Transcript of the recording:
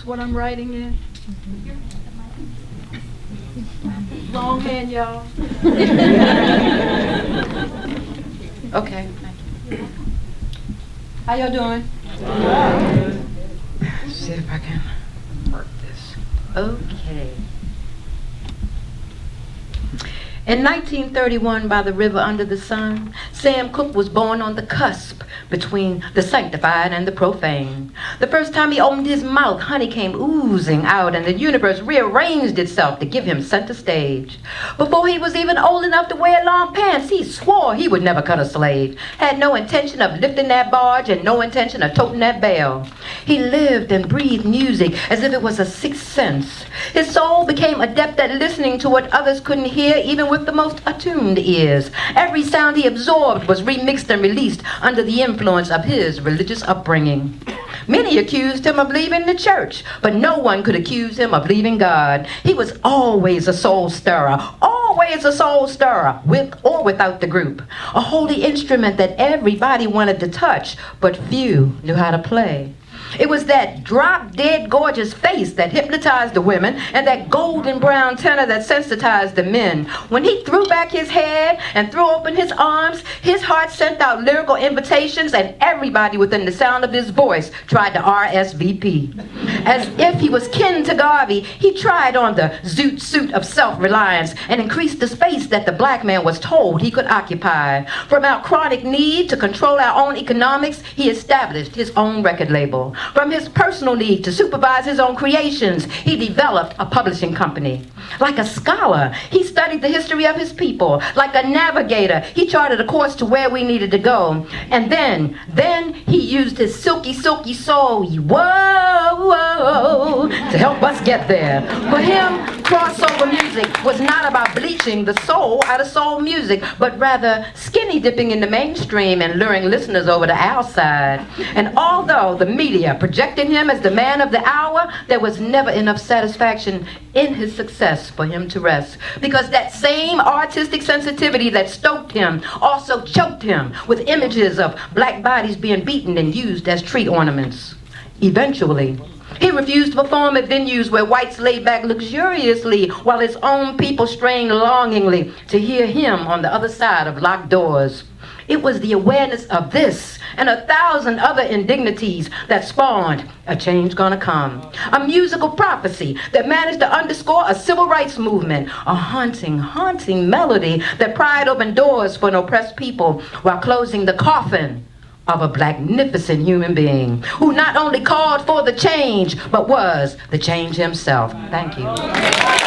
what I'm writing in? Wrong hand, y'all. Okay. How y'all doing? Let's see if I can work this. Okay. In 1931, by the river under the sun, Sam Cooke was born on the cusp between the sanctified and the profane. The first time he opened his mouth, honey came oozing out, and the universe rearranged itself to give him center stage. Before he was even old enough to wear long pants, he swore he would never cut a slave, had no intention of lifting that barge and no intention of toting that bell. He lived and breathed music as if it was a sixth sense. His soul became adept at listening to what others couldn't hear, even with the most attuned ears. Every sound he absorbed was remixed and released under the influence of his religious upbringing. Many accused him of leaving the church, but no one could accuse him of leaving God. He was always a soul stirrer, always a soul stirrer, with or without the group. A holy instrument that everybody wanted to touch, but few knew how to play. It was that drop-dead gorgeous face that hypnotized the women and that golden brown tenor that sensitized the men. When he threw back his head and threw open his arms, his heart sent out lyrical invitations and everybody within the sound of his voice tried to RSVP. As if he was kin to Garvey, he tried on the zoot suit of self-reliance and increased the space that the black man was told he could occupy. From our chronic need to control our own economics, he established his own record label. From his personal need to supervise his own creations, he developed a publishing company. Like a scholar, he studied the history of his people. Like a navigator, he charted a course to where we needed to go. And then he used his silky, silky soul, whoa, to help us get there. For him, crossover music was not about bleaching the soul out of soul music, but rather skinny dipping in the mainstream and luring listeners over to our side. And although the media projected him as the man of the hour, there was never enough satisfaction in his success for him to rest. Because that same artistic sensitivity that stoked him also choked him with images of black bodies being beaten and used as tree ornaments. Eventually, he refused to perform at venues where whites laid back luxuriously while his own people strained longingly to hear him on the other side of locked doors. It was the awareness of this and 1,000 other indignities that spawned A Change Gonna Come, a musical prophecy that managed to underscore a civil rights movement, a haunting, haunting melody that pried open doors for an oppressed people while closing the coffin of a magnificent human being who not only called for the change, but was the change himself. Thank you.